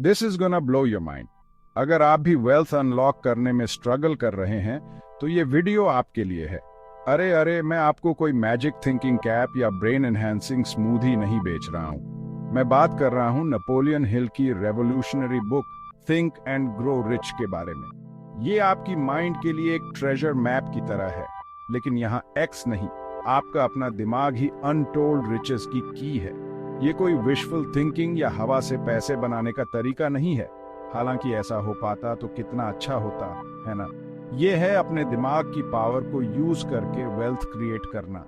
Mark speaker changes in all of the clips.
Speaker 1: This is gonna blow your mind. अगर आप भी वेल्थ अनलॉक करने में स्ट्रगल कर रहे हैं तो ये वीडियो आपके लिए है। अरे मैं आपको कोई मैजिक थिंकिंग कैप या ब्रेन एनहांसिंग स्मूदी नहीं बेच रहा हूं। मैं बात कर रहा हूं नेपोलियन हिल की revolutionary book think and grow rich के बारे में। ये आपकी माइंड के लिए एक ट्रेजर मैप की तरह है, लेकिन यहाँ एक्स नहीं, आपका अपना दिमाग ही अनटोल्ड रिचेस की की है। ये कोई विशफुल थिंकिंग या हवा से पैसे बनाने का तरीका नहीं है, हालांकि ऐसा हो पाता तो कितना अच्छा होता, है ना। ये है अपने दिमाग की पावर को यूज करके वेल्थ क्रिएट करना।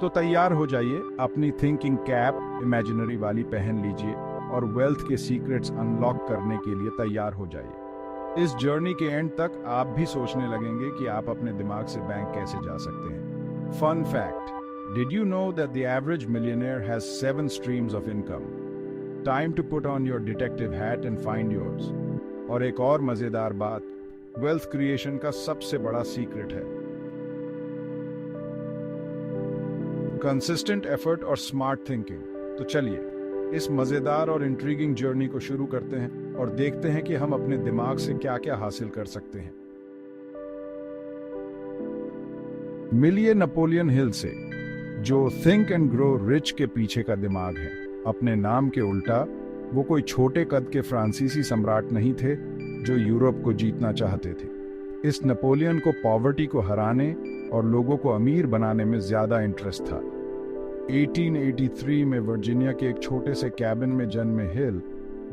Speaker 1: तो तैयार हो जाइए, अपनी थिंकिंग कैप इमेजिनरी वाली पहन लीजिए और वेल्थ के सीक्रेट्स अनलॉक करने के लिए तैयार हो जाइए। इस जर्नी के एंड तक आप भी सोचने लगेंगे कि आप अपने दिमाग से बैंक कैसे जा सकते हैं। Fun fact, did you know that the average millionaire has 7 streams of income? Time to put on your detective hat and find yours. और एक और मजेदार बात, वेल्थ क्रिएशन का सबसे बड़ा सीक्रेट है कंसिस्टेंट एफर्ट और स्मार्ट थिंकिंग। तो चलिए इस मजेदार और इंट्रीगिंग जर्नी को शुरू करते हैं और देखते हैं कि हम अपने दिमाग से क्या क्या हासिल कर सकते हैं। मिलिए नेपोलियन हिल से, जो थिंक एंड ग्रो रिच के पीछे का दिमाग है। अपने नाम के उल्टा वो कोई छोटे कद के फ्रांसीसी सम्राट नहीं थे जो यूरोप को जीतना चाहते थे। इस नेपोलियन को पॉवर्टी को हराने और लोगों को अमीर बनाने में ज्यादा इंटरेस्ट था। 1883 में वर्जीनिया के एक छोटे से कैबिन में जन्मे हिल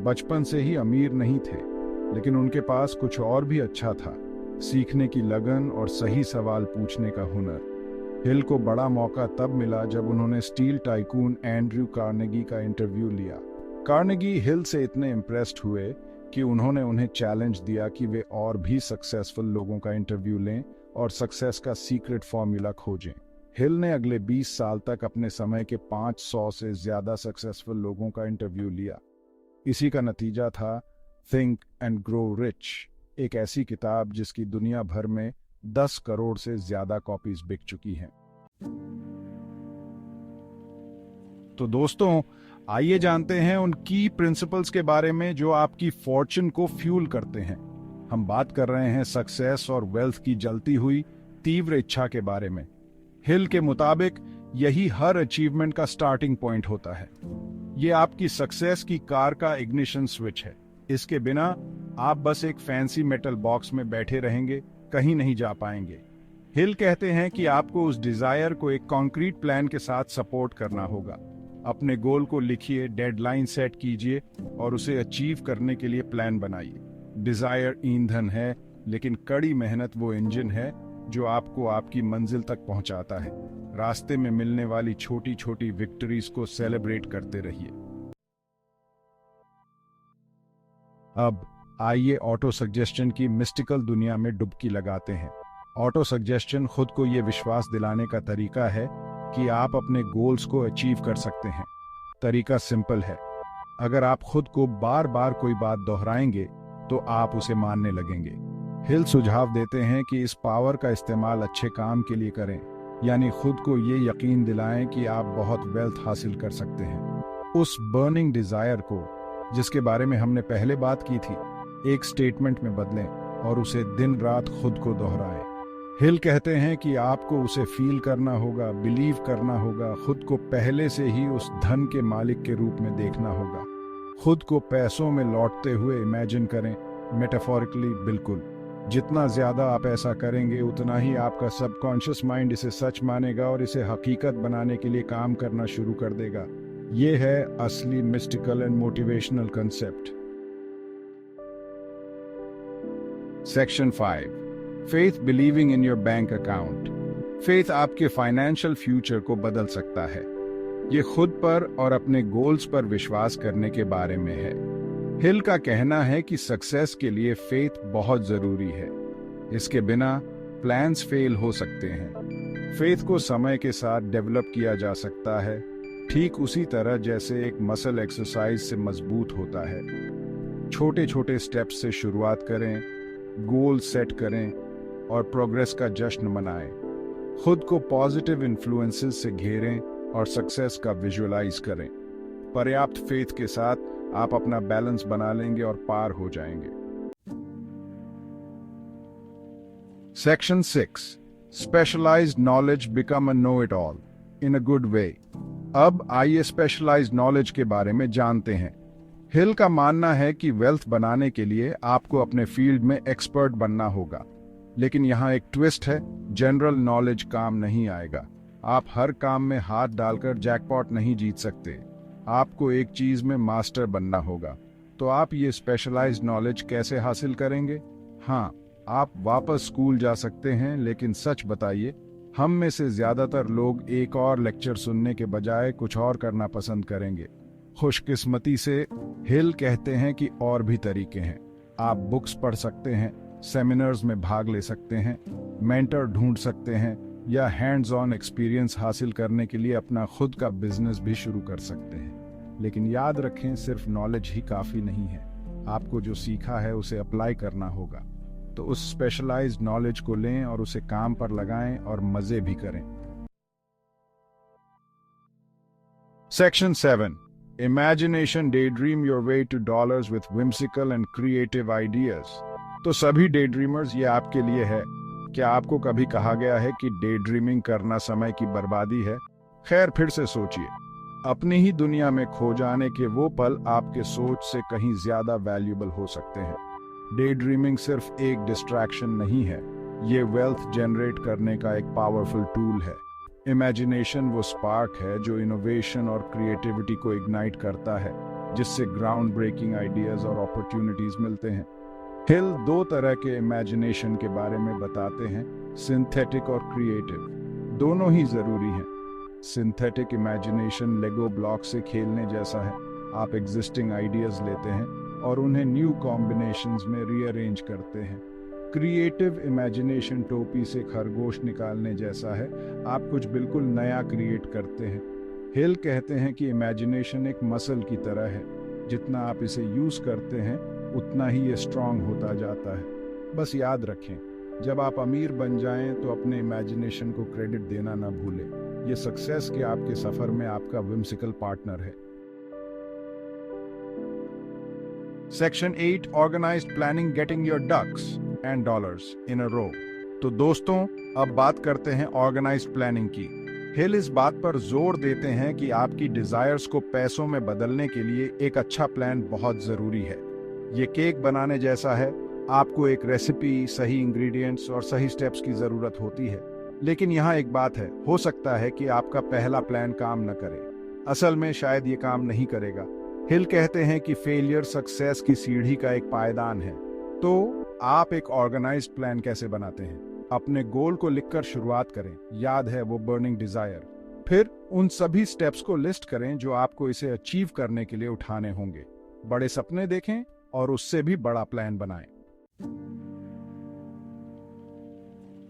Speaker 1: बचपन से ही अमीर नहीं थे, लेकिन उनके पास कुछ और भी अच्छा था, सीखने की लगन और सही सवाल पूछने का हुनर। हिल को बड़ा मौका तब मिला जब उन्होंने स्टील टाइकून एंड्रयू कार्नेगी का इंटरव्यू लिया। कार्नेगी हिल से इतने इम्प्रेस्ड हुए कि उन्होंने उन्हें चैलेंज दिया कि वे और भी सक्सेसफुल लोगों का इंटरव्यू लें और सक्सेस का सीक्रेट फॉर्मूला खोजें। हिल ने अगले 20 साल तक अपने समय के 500 से ज्यादा सक्सेसफुल लोगों का इंटरव्यू लिया। इसी का नतीजा था थिंक एंड ग्रो रिच, एक ऐसी किताब जिसकी दुनिया भर में 10 करोड़ से ज्यादा कॉपीज बिक चुकी हैं। तो दोस्तों, आइए जानते हैं उन की प्रिंसिपल्स के बारे में जो आपकी फॉर्च्यून को फ्यूल करते हैं। हम बात कर रहे हैं सक्सेस और वेल्थ की जलती हुई तीव्र इच्छा के बारे में। हिल के मुताबिक यही हर अचीवमेंट का स्टार्टिंग पॉइंट होता है। ये आपकी सक्सेस की कार का इग्निशन स्विच है। इसके बिना आप बस एक फैंसी मेटल बॉक्स में बैठे रहेंगे, कहीं नहीं जा पाएंगे। हिल कहते हैं कि आपको उस डिजायर को एक कॉन्क्रीट प्लान के साथ सपोर्ट करना होगा। अपने गोल को लिखिए, डेडलाइन सेट कीजिए और उसे अचीव करने के लिए प्लान बनाइए। डिजायर ईंधन है, लेकिन कड़ी मेहनत वो इंजन है जो आपको आपकी मंजिल तक पहुंचाता है। रास्ते में मिलने वाली छोटी छोटी विक्ट्रीज को सेलिब्रेट करते रहिए। अब आइए ऑटो सजेशन की मिस्टिकल दुनिया में डुबकी लगाते हैं। ऑटो सजेशन खुद को ये विश्वास दिलाने का तरीका है कि आप अपने गोल्स को अचीव कर सकते हैं। तरीका सिंपल है, अगर आप खुद को बार बार कोई बात दोहराएंगे तो आप उसे मानने लगेंगे। हिल सुझाव देते हैं कि इस पावर का इस्तेमाल अच्छे काम के लिए करें, यानी खुद को ये यकीन दिलाएं कि आप बहुत वेल्थ हासिल कर सकते हैं। उस बर्निंग डिजायर को, जिसके बारे में हमने पहले बात की थी, एक स्टेटमेंट में बदलें और उसे दिन रात खुद को दोहराएं। हिल कहते हैं कि आपको उसे फील करना होगा, बिलीव करना होगा, खुद को पहले से ही उस धन के मालिक के रूप में देखना होगा। खुद को पैसों में लौटते हुए इमेजिन करें, मेटाफोरिकली बिल्कुल। जितना ज्यादा आप ऐसा करेंगे उतना ही आपका सबकॉन्शियस माइंड इसे सच मानेगा और इसे हकीकत बनाने के लिए काम करना शुरू कर देगा। ये है असली mystical and motivational concept. Section 5, faith believing in your bank account. Faith आपके फाइनेंशियल फ्यूचर को बदल सकता है। ये खुद पर और अपने गोल्स पर विश्वास करने के बारे में है। हिल का कहना है कि सक्सेस के लिए फेथ बहुत जरूरी है। इसके बिना प्लान्स फेल हो सकते हैं। फेथ को समय के साथ डेवलप किया जा सकता है, ठीक उसी तरह जैसे एक मसल एक्सरसाइज से मजबूत होता है। छोटे छोटे स्टेप्स से शुरुआत करें, गोल सेट करें और प्रोग्रेस का जश्न मनाएं। खुद को पॉजिटिव इन्फ्लुएंसेस से घेरें और सक्सेस का विजुअलाइज करें। पर्याप्त फेथ के साथ आप अपना बैलेंस बना लेंगे और पार हो जाएंगे। Section 6, specialised knowledge become a know it all in a good way. अब आइए स्पेशलाइज्ड नॉलेज के बारे में जानते हैं। हिल का मानना है कि वेल्थ बनाने के लिए आपको अपने फील्ड में एक्सपर्ट बनना होगा, लेकिन यहाँ एक ट्विस्ट है, जनरल नॉलेज काम नहीं आएगा। आप हर काम में हाथ डालकर जैकपॉट नहीं जीत सकते। आपको एक चीज में मास्टर बनना होगा। तो आप ये स्पेशलाइज्ड नॉलेज कैसे हासिल करेंगे? हाँ, आप वापस स्कूल जा सकते हैं, लेकिन सच बताइए, हम में से ज्यादातर लोग एक और लेक्चर सुनने के बजाय कुछ और करना पसंद करेंगे। खुशकिस्मती से हिल कहते हैं कि और भी तरीके हैं। आप बुक्स पढ़ सकते हैं, सेमिनार्स में भाग ले सकते हैं, मेंटर ढूंढ सकते हैं, या हैंड्स ऑन एक्सपीरियंस हासिल करने के लिए अपना खुद का बिजनेस भी शुरू कर सकते हैं। लेकिन याद रखें, सिर्फ नॉलेज ही काफी नहीं है। आपको जो सीखा है उसे अप्लाई करना होगा। तो उस स्पेशलाइज्ड नॉलेज को लें और उसे काम पर लगाएं और मजे भी करें। Section 7, imagination day dream your way two dollars with whimsical and creative ideas. तो सभी डे ड्रीमर्स, ये आपके लिए है। क्या आपको कभी कहा गया है कि डे ड्रीमिंग करना समय की बर्बादी है? खैर, फिर से सोचिए, अपनी ही दुनिया में खो जाने के वो पल आपके सोच से कहीं ज्यादा वैल्यूबल हो सकते हैं। डे ड्रीमिंग सिर्फ एक डिस्ट्रैक्शन नहीं है, ये वेल्थ जनरेट करने का एक पावरफुल टूल है। इमेजिनेशन वो स्पार्क है जो इनोवेशन और क्रिएटिविटी को इग्नाइट करता है, जिससे ग्राउंड ब्रेकिंग आइडियाज और अपॉर्चुनिटीज मिलते हैं। हिल 2 तरह के इमेजिनेशन के बारे में बताते हैं, सिंथेटिक और क्रिएटिव। दोनों ही जरूरी हैं। सिंथेटिक इमेजिनेशन लेगो ब्लॉक से खेलने जैसा है। आप एग्जिस्टिंग आइडियाज लेते हैं और उन्हें न्यू कॉम्बिनेशंस में रीअरेंज करते हैं। क्रिएटिव इमेजिनेशन टोपी से खरगोश निकालने जैसा है। आप कुछ बिल्कुल नया क्रिएट करते हैं। हिल कहते हैं कि इमेजिनेशन एक मसल की तरह है, जितना आप इसे यूज करते हैं उतना ही ये स्ट्रांग होता जाता है। बस याद रखें, जब आप अमीर बन जाएं तो अपने इमेजिनेशन को क्रेडिट देना ना भूलें। ये सक्सेस के आपके सफर में आपका whimsical पार्टनर है। Section 8, organised planning getting your ducks and dollars in a row. तो दोस्तों, अब बात करते हैं ऑर्गेनाइज्ड प्लानिंग की। हिल इस बात पर जोर देते हैं कि आपकी डिजायर्स को पैसों में बदलने के लिए एक अच्छा प्लान बहुत जरूरी है। ये केक बनाने जैसा है। आपको एक रेसिपी, सही इंग्रेडिएंट्स और सही स्टेप्स की जरूरत होती है। लेकिन यहाँ एक बात है, हो सकता है कि आपका पहला प्लान काम न करे। असल में शायद ये काम नहीं करेगा। हिल कहते हैं कि फेलियर सक्सेस की सीढ़ी का एक पायदान है। तो आप एक ऑर्गेनाइज्ड प्लान कैसे बनाते हैं? अपने गोल को लिखकर शुरुआत करें। याद है वो बर्निंग डिजायर। फिर उन सभी स्टेप्स को लिस्ट करें जो आपको इसे अचीव करने के लिए उठाने होंगे। बड़े सपने देखें और उससे भी बड़ा प्लान बनाएं।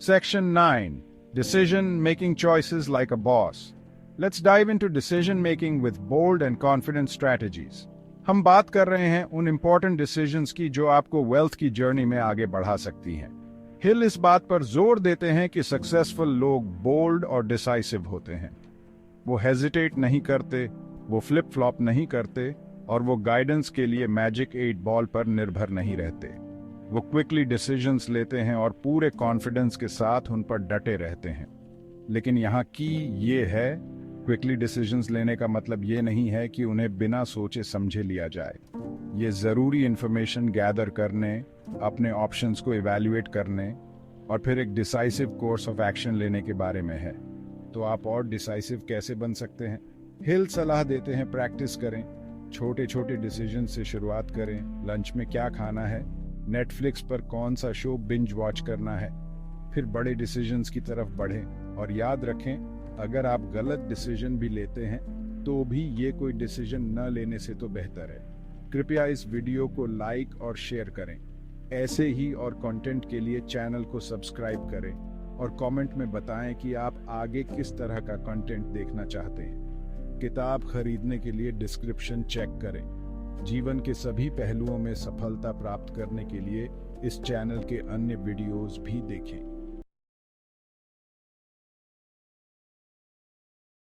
Speaker 1: Section 9, Decision Making Choices Like a Boss. Let's dive into decision making with bold and confident strategies. हम बात कर रहे हैं उन important decisions की जो आपको wealth की जर्नी में आगे बढ़ा सकती हैं। हिल इस बात पर जोर देते हैं कि सक्सेसफुल लोग बोल्ड और डिसाइसिव होते हैं। वो हेजिटेट नहीं करते, वो फ्लिप फ्लॉप नहीं करते, और वो गाइडेंस के लिए मैजिक 8 बॉल पर निर्भर नहीं रहते। वो क्विकली डिसीजंस लेते हैं और पूरे कॉन्फिडेंस के साथ उन पर डटे रहते हैं। लेकिन यहाँ की ये है, क्विकली डिसीजंस लेने का मतलब ये नहीं है कि उन्हें बिना सोचे समझे लिया जाए। ये ज़रूरी इंफॉर्मेशन गैदर करने, अपने ऑप्शंस को इवैल्यूएट करने और फिर एक डिसाइसिव कोर्स ऑफ एक्शन लेने के बारे में है। तो आप और डिसाइसिव कैसे बन सकते हैं? हिल सलाह देते हैं, प्रैक्टिस करें, छोटे छोटे डिसीजन से शुरुआत करें। लंच में क्या खाना है, नेटफ्लिक्स पर कौन सा शो बिंज वॉच करना है, फिर बड़े डिसीजंस की तरफ बढ़ें। और याद रखें, अगर आप गलत डिसीजन भी लेते हैं तो भी ये कोई डिसीजन न लेने से तो बेहतर है। कृपया इस वीडियो को लाइक और शेयर करें। ऐसे ही और कंटेंट के लिए चैनल को सब्सक्राइब करें और कमेंट में बताएं कि आप आगे किस तरह का कंटेंट देखना चाहते हैं। किताब खरीदने के लिए डिस्क्रिप्शन चेक करें। जीवन के सभी पहलुओं में सफलता प्राप्त करने के लिए इस चैनल के अन्य वीडियोस भी देखें।